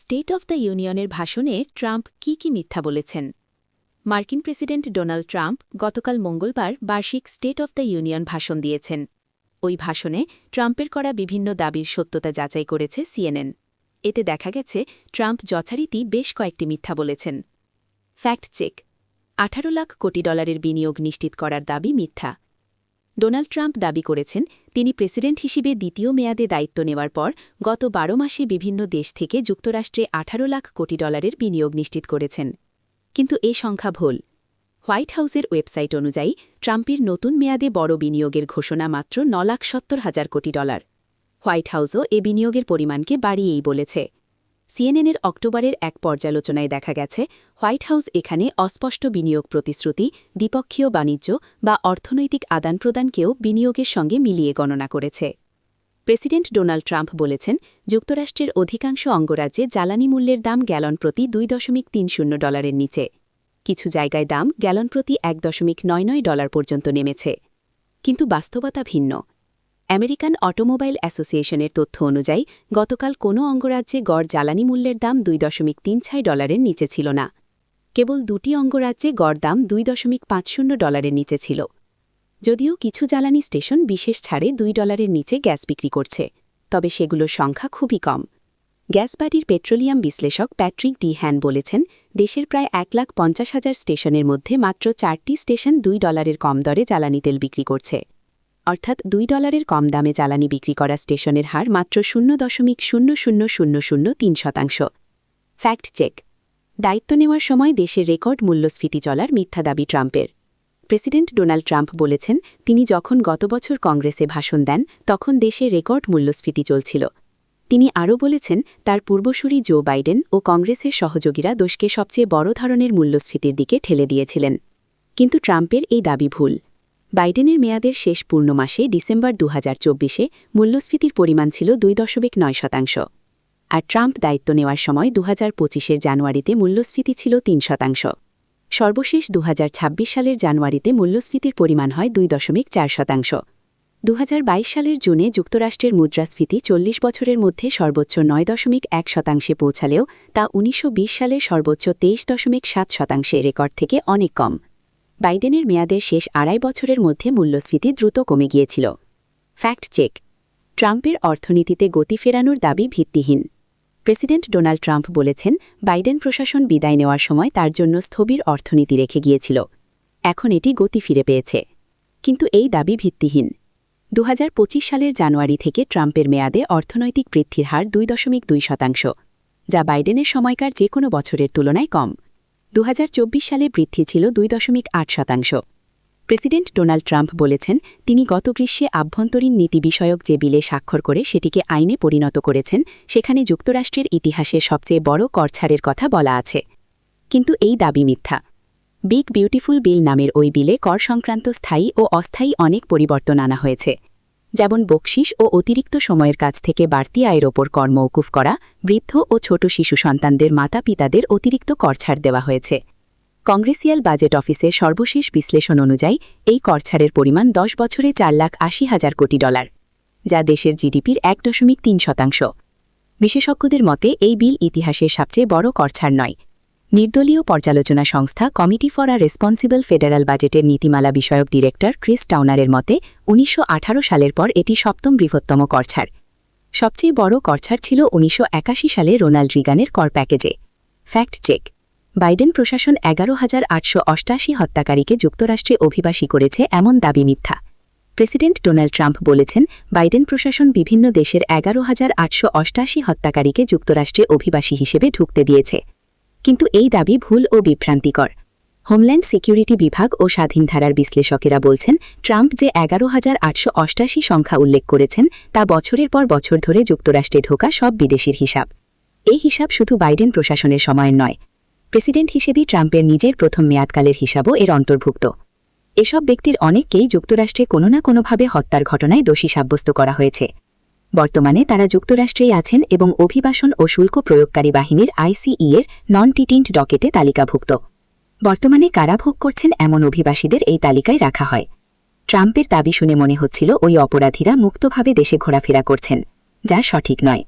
State of the ইউনিয়নের ভাষণে Trump কি মিথ্যা বলেছেন? মার্কিন প্রেসিডেন্ট ডোনাল্ড ট্রাম্প গতকাল মঙ্গলবার বার্ষিক স্টেট অফ দ্য ইউনিয়ন ভাষণ দিয়েছেন। ওই ভাষণে ট্রাম্পের করা বিভিন্ন দাবির সত্যতা যাচাই করেছে সিএনএন। এতে দেখা গেছে ট্রাম্প যথারীতি বেশ কয়েকটি মিথ্যা বলেছেন। ফ্যাক্ট চেক: 18 লাখ কোটি ডলারের বিনিয়োগ নিশ্চিত করার দাবি মিথ্যা। ডোনাল্ড ট্রাম্প দাবি করেছেন তিনি প্রেসিডেন্ট হিসেবে দ্বিতীয় মেয়াদে দায়িত্ব নেওয়ার পর গত 12 মাসে বিভিন্ন দেশ থেকে যুক্তরাষ্ট্রে 18 লাখ কোটি ডলারের বিনিয়োগ নিশ্চিত করেছেন। কিন্তু এ সংখ্যা ভুল। হোয়াইট হাউসের ওয়েবসাইট অনুযায়ী ট্রাম্পের নতুন মেয়াদে বড় বিনিয়োগের ঘোষণা মাত্র 9,70,000 কোটি ডলার। হোয়াইট হাউসও এ বিনিয়োগের পরিমাণকে বাড়িয়েই বলেছে। সিএনএনের অক্টোবরের এক পর্যালোচনায় দেখা গেছে হোয়াইট হাউস এখানে অস্পষ্ট বিনিয়োগ প্রতিশ্রুতি, দ্বিপক্ষীয় বাণিজ্য বা অর্থনৈতিক আদান প্রদানকেও বিনিয়োগের সঙ্গে মিলিয়ে গণনা করেছে। প্রেসিডেন্ট ডোনাল্ড ট্রাম্প বলেছেন যুক্তরাষ্ট্রের অধিকাংশ অঙ্গরাজ্যে জ্বালানি মূল্যের দাম গ্যালন প্রতি $2.30 নিচে। কিছু জায়গায় দাম গ্যালন প্রতি $1.99 পর্যন্ত নেমেছে। কিন্তু বাস্তবতা ভিন্ন। আমেরিকান অটোমোবাইল অ্যাসোসিয়েশনের তথ্য অনুযায়ী গতকাল কোনো অঙ্গরাজ্যে গড় জ্বালানি মূল্যের দাম $2.36 নিচে ছিল না। কেবল দুটি অঙ্গরাজ্যে গড় দাম $2.50 নিচে ছিল। যদিও কিছু জ্বালানি স্টেশন বিশেষ ছাড়ে $2 নিচে গ্যাস বিক্রি করছে, তবে সেগুলোর সংখ্যা খুবই কম। গ্যাস বাড়ির পেট্রোলিয়াম বিশ্লেষক প্যাট্রিক ডি হ্যান বলেছেন দেশের প্রায় 1,50,000 স্টেশনের মধ্যে মাত্র 4টি স্টেশন $2 কম দরে জ্বালানি তেল বিক্রি করছে। অর্থাৎ $2 কম দামে জ্বালানি বিক্রি করা স্টেশনের হার মাত্র 0.00003%। ফ্যাক্ট চেক: দায়িত্ব নেওয়ার সময় দেশের রেকর্ড মূল্যস্ফীতি চলার মিথ্যা দাবি ট্রাম্পের। প্রেসিডেন্ট ডোনাল্ড ট্রাম্প বলেছেন তিনি যখন গত বছর কংগ্রেসে ভাষণ দেন তখন দেশে রেকর্ড মূল্যস্ফীতি চলছিল। তিনি আরও বলেছেন তার পূর্বসূরি জো বাইডেন ও কংগ্রেসের সহযোগীরা দেশকে সবচেয়ে বড় ধরনের মূল্যস্ফীতির দিকে ঠেলে দিয়েছিলেন। কিন্তু ট্রাম্পের এই দাবি ভুল। বাইডেনের মেয়াদের শেষ পূর্ণ মাসে ডিসেম্বর 2024-এ মূল্যস্ফীতির পরিমাণ ছিল 2.9%। আর ট্রাম্প দায়িত্ব নেওয়ার সময় 2025-এর জানুয়ারিতে মূল্যস্ফীতি ছিল 3%। সর্বশেষ 2026 সালের জানুয়ারিতে মূল্যস্ফীতির পরিমাণ হয় 2.4%। 2022 সালের জুনে যুক্তরাষ্ট্রের মুদ্রাস্ফীতি 40 বছরের মধ্যে সর্বোচ্চ 9.1% পৌঁছালেও তা 1920 সালের সর্বোচ্চ 23.7% রেকর্ড থেকে অনেক কম। বাইডেনের মেয়াদের শেষ 2.5 বছরের মধ্যে মূল্যস্ফীতি দ্রুত কমে গিয়েছিল। ফ্যাক্ট চেক: ট্রাম্পের অর্থনীতিতে গতি ফেরানোর দাবি ভিত্তিহীন। প্রেসিডেন্ট ডোনাল্ড ট্রাম্প বলেছেন বাইডেন প্রশাসন বিদায় নেওয়ার সময় তার জন্য স্থবির অর্থনীতি রেখে গিয়েছিল। এখন এটি গতি ফিরে পেয়েছে। কিন্তু এই দাবি ভিত্তিহীন। 2025 সালের জানুয়ারি থেকে ট্রাম্পের মেয়াদে অর্থনৈতিক বৃদ্ধির হার 2.2%, যা বাইডেনের সময়কার যে কোনো বছরের তুলনায় কম। 2024 সালে বৃদ্ধি ছিল 2.8%। প্রেসিডেন্ট ডোনাল্ড ট্রাম্প বলেছেন তিনি গত গ্রীষ্মে আভ্যন্তরীণ নীতি বিষয়ক যে বিলে স্বাক্ষর করে সেটিকে আইনে পরিণত করেছেন সেখানে যুক্তরাষ্ট্রের ইতিহাসে সবচেয়ে বড় কর ছাড়ের কথা বলা আছে। কিন্তু এই দাবি মিথ্যা। বিগ বিউটিফুল বিল নামের ওই বিলে কর সংক্রান্ত স্থায়ী ও অস্থায়ী অনেক পরিবর্তন আনা হয়েছে, যেমন বকশিস ও অতিরিক্ত সময়ের কাছ থেকে বাড়তি আয়ের ওপর কর মওকুফ করা, বৃদ্ধ ও ছোট শিশু সন্তানদের মাতা পিতাদের অতিরিক্ত কর ছাড় দেওয়া হয়েছে। কংগ্রেসিয়াল বাজেট অফিসের সর্বশেষ বিশ্লেষণ অনুযায়ী এই কর ছাড়ের পরিমাণ 10 বছরে $4,80,000 কোটি, যা দেশের জিডিপির 1.3%। বিশেষজ্ঞদের মতে এই বিল ইতিহাসের সবচেয়ে বড় কর ছাড় নয়। নির্দলীয় পর্যালোচনা সংস্থা committee for a responsible federal বাজেটের নীতিমালা বিষয়ক ডিরেক্টর ক্রিস টাউনারের মতে 1918 সালের পর এটি 7ম বৃহত্তম কর ছাড়। সবচেয়ে বড় কর ছাড় ছিল 1981 সালে রোনাল্ড রিগানের কর প্যাকেজে। ফ্যাক্ট চেক: বাইডেন প্রশাসন 11,888 হত্যাকারীকে যুক্তরাষ্ট্রে অভিবাসী করেছে এমন দাবি মিথ্যা। প্রেসিডেন্ট ডোনাল্ড ট্রাম্প বলেছেন বাইডেন প্রশাসন বিভিন্ন দেশের 11,888 হত্যাকারীকে যুক্তরাষ্ট্রে অভিবাসী হিসেবে ঢুকতে দিয়েছে। কিন্তু এই দাবি ভুল ও বিভ্রান্তিকর। হোমল্যান্ড সিকিউরিটি বিভাগ ও স্বাধীন ধারার বিশ্লেষকেরা বলছেন ট্রাম্প যে 11,888 সংখ্যা উল্লেখ করেছেন তা বছরের পর বছর ধরে যুক্তরাষ্ট্রে ঢোকা সব বিদেশির হিসাব। এই হিসাব শুধু বাইডেন প্রশাসনের সময়ের নয়, প্রেসিডেন্ট হিসেবেই ট্রাম্পের নিজের প্রথম মেয়াদকালের হিসাবও এর অন্তর্ভুক্ত। এসব ব্যক্তির অনেককেই যুক্তরাষ্ট্রে কোনো না কোনোভাবে হত্যার ঘটনায় দোষী সাব্যস্ত করা হয়েছে। বর্তমানে তারা যুক্তরাষ্ট্রেই আছেন এবং অভিবাসন ও শুল্ক প্রয়োগকারী বাহিনীর ICE-এর নন ডিটেইনড ডকেটে তালিকাভুক্ত। বর্তমানে কারা ভোগ করছেন এমন অভিবাসীদের এই তালিকায় রাখা হয়। ট্রাম্পের দাবি শুনে মনে হচ্ছিল ওই অপরাধীরা মুক্তভাবে দেশে ঘোরাফেরা করছেন, যা সঠিক নয়।